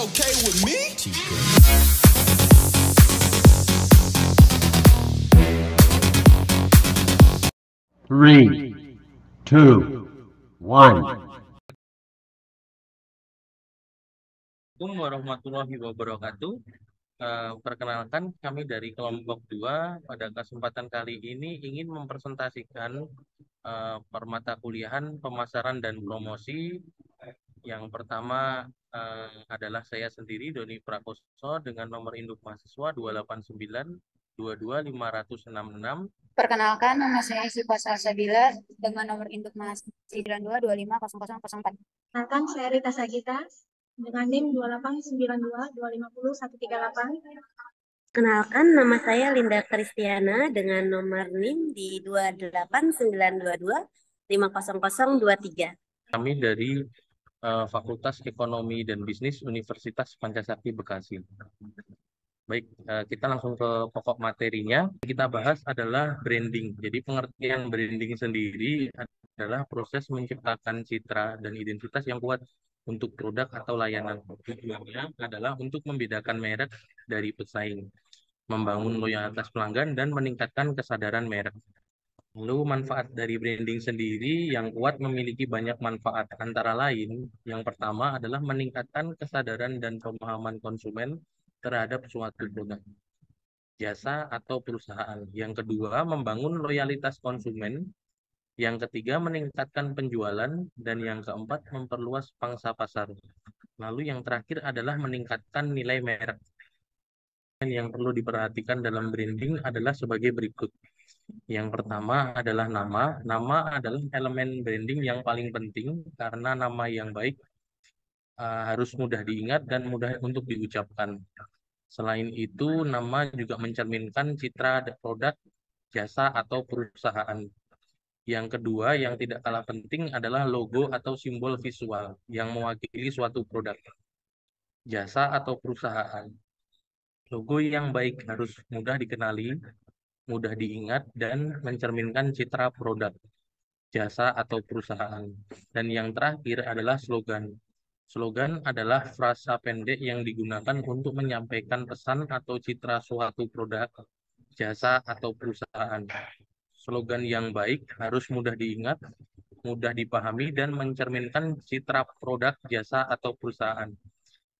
okay with me? Three, two, one. Assalamualaikum warahmatullahi wabarakatuh. Perkenalkan, kami dari kelompok 2 pada kesempatan kali ini ingin mempresentasikan permata kuliahan pemasaran dan promosi. Yang pertama adalah saya sendiri, Doni Prakoso, dengan nomor induk mahasiswa 289225566. Perkenalkan, nama saya Siva Salsabila dengan nomor induk mahasiswa 92250004. Perkenalkan, saya Rita Sagita dengan NIM 28922500138. Kenalkan, nama saya Linda Kristiana dengan nomor NIM di 28922500023. Kami dari Fakultas Ekonomi dan Bisnis Universitas Pancasakti Bekasi. Baik, kita langsung ke pokok materinya. Kita bahas adalah branding. Jadi pengertian branding sendiri adalah proses menciptakan citra dan identitas yang kuat untuk produk atau layanan. Tujuannya adalah untuk membedakan merek dari pesaing, membangun loyalitas pelanggan, dan meningkatkan kesadaran merek. Lalu manfaat dari branding sendiri yang kuat memiliki banyak manfaat. Antara lain, yang pertama adalah meningkatkan kesadaran dan pemahaman konsumen terhadap suatu produk, jasa, atau perusahaan. Yang kedua, membangun loyalitas konsumen. Yang ketiga, meningkatkan penjualan. Dan yang keempat, memperluas pangsa pasar. Lalu yang terakhir adalah meningkatkan nilai merek. Dan yang perlu diperhatikan dalam branding adalah sebagai berikut. Yang pertama adalah nama. Nama adalah elemen branding yang paling penting karena nama yang baik harus mudah diingat dan mudah untuk diucapkan. Selain itu, nama juga mencerminkan citra produk, jasa, atau perusahaan. Yang kedua, yang tidak kalah penting adalah logo atau simbol visual yang mewakili suatu produk, jasa, atau perusahaan. Logo yang baik harus mudah dikenali, mudah diingat, dan mencerminkan citra produk, jasa, atau perusahaan. Dan yang terakhir adalah slogan. Slogan adalah frasa pendek yang digunakan untuk menyampaikan pesan atau citra suatu produk, jasa, atau perusahaan. Slogan yang baik harus mudah diingat, mudah dipahami, dan mencerminkan citra produk, jasa, atau perusahaan.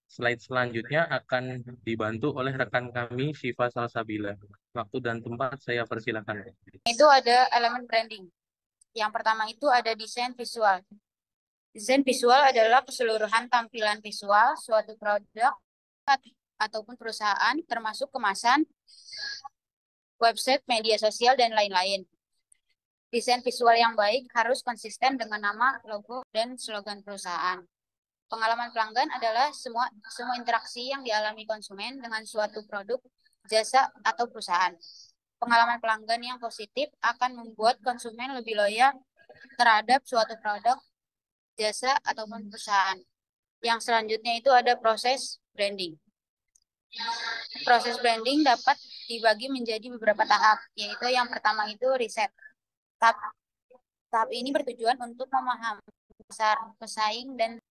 Slide selanjutnya akan dibantu oleh rekan kami, Siva Salsabila. Waktu dan tempat saya persilakan. Itu ada elemen branding. Yang pertama itu ada desain visual. Desain visual adalah keseluruhan tampilan visual suatu produk ataupun perusahaan, termasuk kemasan, website, media sosial, dan lain-lain. Desain visual yang baik harus konsisten dengan nama, logo, dan slogan perusahaan. Pengalaman pelanggan adalah semua interaksi yang dialami konsumen dengan suatu produk, jasa, atau perusahaan. Pengalaman pelanggan yang positif akan membuat konsumen lebih loyal terhadap suatu produk, jasa, ataupun perusahaan. Yang selanjutnya itu ada proses branding. Proses branding dapat dibagi menjadi beberapa tahap, yaitu yang pertama itu riset. Tahap ini bertujuan untuk memahami pasar pesaing, dan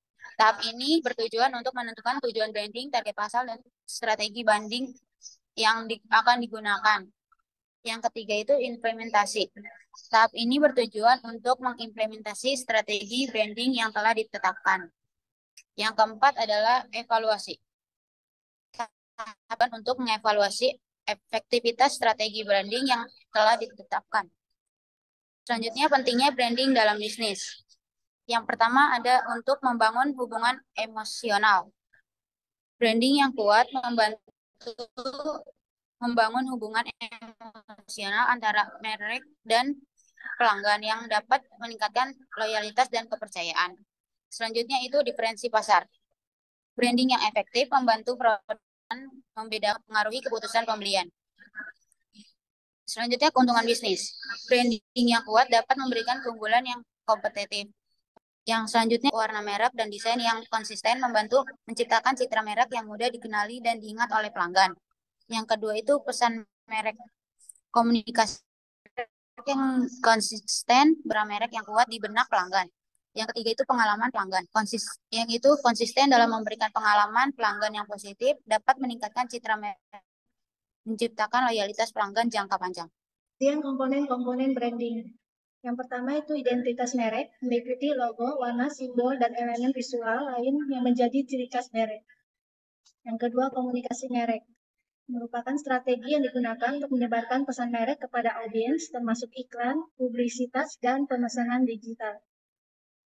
tahap ini bertujuan untuk menentukan tujuan branding, target pasar, dan strategi branding yang akan digunakan. Yang ketiga itu implementasi. Tahap ini bertujuan untuk mengimplementasi strategi branding yang telah ditetapkan. Yang keempat adalah evaluasi. Tahapan untuk mengevaluasi efektivitas strategi branding yang telah ditetapkan. Selanjutnya, pentingnya branding dalam bisnis. Yang pertama ada untuk membangun hubungan emosional. Branding yang kuat membantu membangun hubungan emosional antara merek dan pelanggan yang dapat meningkatkan loyalitas dan kepercayaan. Selanjutnya itu diferensi pasar. Branding yang efektif membantu perusahaan mempengaruhi keputusan pembelian. Selanjutnya keuntungan bisnis. Branding yang kuat dapat memberikan keunggulan yang kompetitif. Yang selanjutnya warna merek dan desain yang konsisten membantu menciptakan citra merek yang mudah dikenali dan diingat oleh pelanggan. Yang kedua itu pesan merek. Komunikasi yang konsisten, brand merek yang kuat di benak pelanggan. Yang ketiga itu pengalaman pelanggan. Yang itu konsisten dalam memberikan pengalaman pelanggan yang positif, dapat meningkatkan citra merek, menciptakan loyalitas pelanggan jangka panjang. Kemudian komponen-komponen branding. Yang pertama itu identitas merek, meliputi logo, warna, simbol, dan elemen visual lain yang menjadi ciri khas merek. Yang kedua, komunikasi merek. Merupakan strategi yang digunakan untuk menyebarkan pesan merek kepada audiens, termasuk iklan, publisitas, dan pemesanan digital.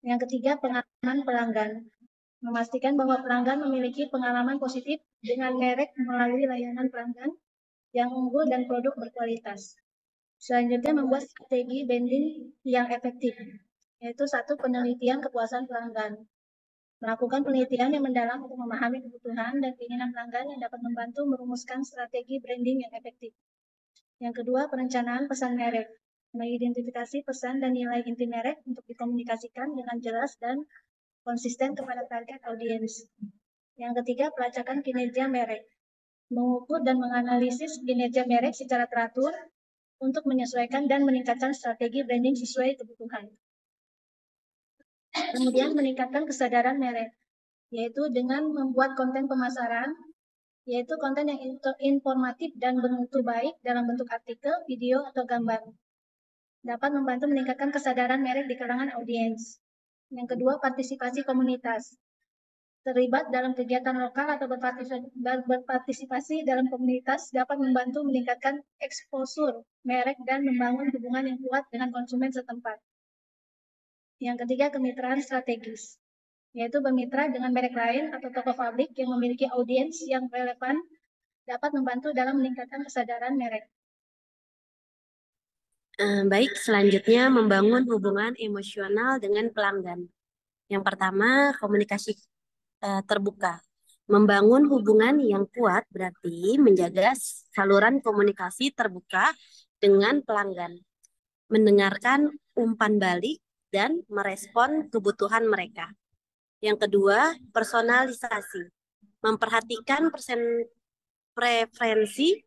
Yang ketiga, pengalaman pelanggan. Memastikan bahwa pelanggan memiliki pengalaman positif dengan merek melalui layanan pelanggan yang unggul dan produk berkualitas. Selanjutnya, membuat strategi branding yang efektif, yaitu satu, penelitian kepuasan pelanggan. Melakukan penelitian yang mendalam untuk memahami kebutuhan dan keinginan pelanggan yang dapat membantu merumuskan strategi branding yang efektif. Yang kedua, perencanaan pesan merek. Mengidentifikasi pesan dan nilai inti merek untuk dikomunikasikan dengan jelas dan konsisten kepada target audiens. Yang ketiga, pelacakan kinerja merek. Mengukur dan menganalisis kinerja merek secara teratur untuk menyesuaikan dan meningkatkan strategi branding sesuai kebutuhan. Kemudian meningkatkan kesadaran merek, yaitu dengan membuat konten pemasaran, yaitu konten yang informatif dan bermutu baik dalam bentuk artikel, video, atau gambar. Dapat membantu meningkatkan kesadaran merek di kalangan audiens. Yang kedua, partisipasi komunitas. Terlibat dalam kegiatan lokal atau berpartisipasi dalam komunitas dapat membantu meningkatkan eksposur merek dan membangun hubungan yang kuat dengan konsumen setempat. Yang ketiga, kemitraan strategis, yaitu bermitra dengan merek lain atau toko pabrik yang memiliki audiens yang relevan, dapat membantu dalam meningkatkan kesadaran merek. Baik, selanjutnya membangun hubungan emosional dengan pelanggan. Yang pertama, komunikasi terbuka. Membangun hubungan yang kuat berarti menjaga saluran komunikasi terbuka dengan pelanggan, mendengarkan umpan balik, dan merespon kebutuhan mereka. Yang kedua, personalisasi. Memperhatikan preferensi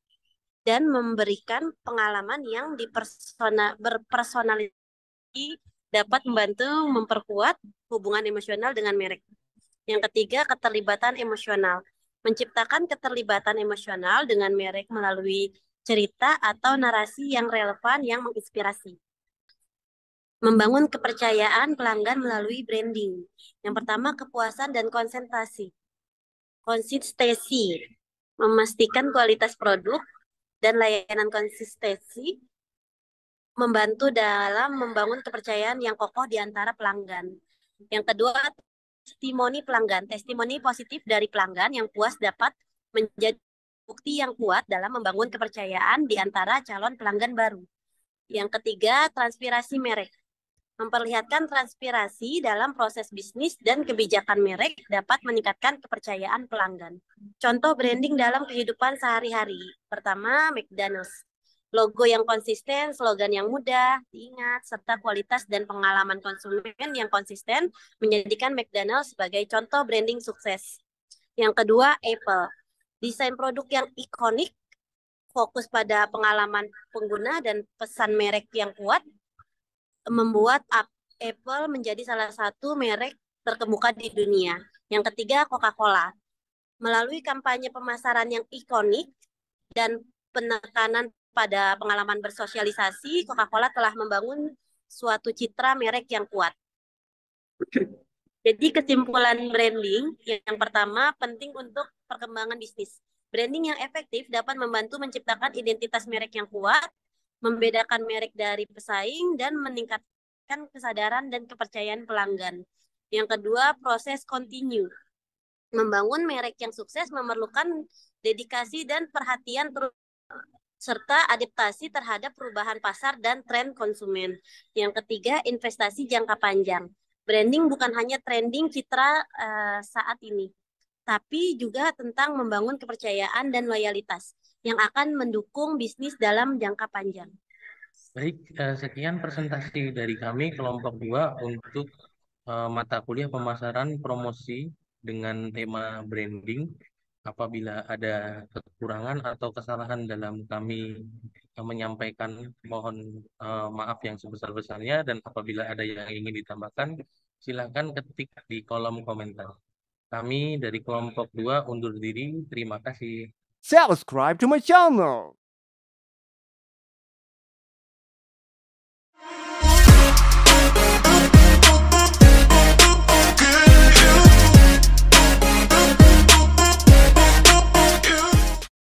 dan memberikan pengalaman yang berpersonalisasi dapat membantu memperkuat hubungan emosional dengan merek. Yang ketiga, keterlibatan emosional. Menciptakan keterlibatan emosional dengan merek melalui cerita atau narasi yang relevan yang menginspirasi. Membangun kepercayaan pelanggan melalui branding. Yang pertama, kepuasan dan konsentrasi. Konsistensi. Memastikan kualitas produk dan layanan konsistensi membantu dalam membangun kepercayaan yang kokoh di antara pelanggan. Yang kedua, testimoni pelanggan. Testimoni positif dari pelanggan yang puas dapat menjadi bukti yang kuat dalam membangun kepercayaan di antara calon pelanggan baru. Yang ketiga, transpirasi merek. Memperlihatkan transpirasi dalam proses bisnis dan kebijakan merek dapat meningkatkan kepercayaan pelanggan. Contoh branding dalam kehidupan sehari-hari. Pertama, McDonald's. Logo yang konsisten, slogan yang mudah diingat, serta kualitas dan pengalaman konsumen yang konsisten menjadikan McDonald's sebagai contoh branding sukses. Yang kedua, Apple. Desain produk yang ikonik, fokus pada pengalaman pengguna dan pesan merek yang kuat, membuat Apple menjadi salah satu merek terkemuka di dunia. Yang ketiga, Coca-Cola. Melalui kampanye pemasaran yang ikonik dan penekanan pada pengalaman bersosialisasi, Coca-Cola telah membangun suatu citra merek yang kuat. Jadi kesimpulan branding, yang pertama penting untuk perkembangan bisnis. Branding yang efektif dapat membantu menciptakan identitas merek yang kuat, membedakan merek dari pesaing, dan meningkatkan kesadaran dan kepercayaan pelanggan. Yang kedua, proses kontinu. Membangun merek yang sukses memerlukan dedikasi dan perhatian terus serta adaptasi terhadap perubahan pasar dan tren konsumen. Yang ketiga, investasi jangka panjang. Branding bukan hanya trending citra saat ini, tapi juga tentang membangun kepercayaan dan loyalitas yang akan mendukung bisnis dalam jangka panjang. Baik, sekian presentasi dari kami kelompok 2 untuk mata kuliah pemasaran promosi dengan tema branding. Apabila ada kekurangan atau kesalahan dalam kami menyampaikan, mohon maaf yang sebesar-besarnya, dan apabila ada yang ingin ditambahkan, Silahkan ketik di kolom komentar. Kami dari kelompok 2 undur diri. Terima kasih. Subscribe to my channel.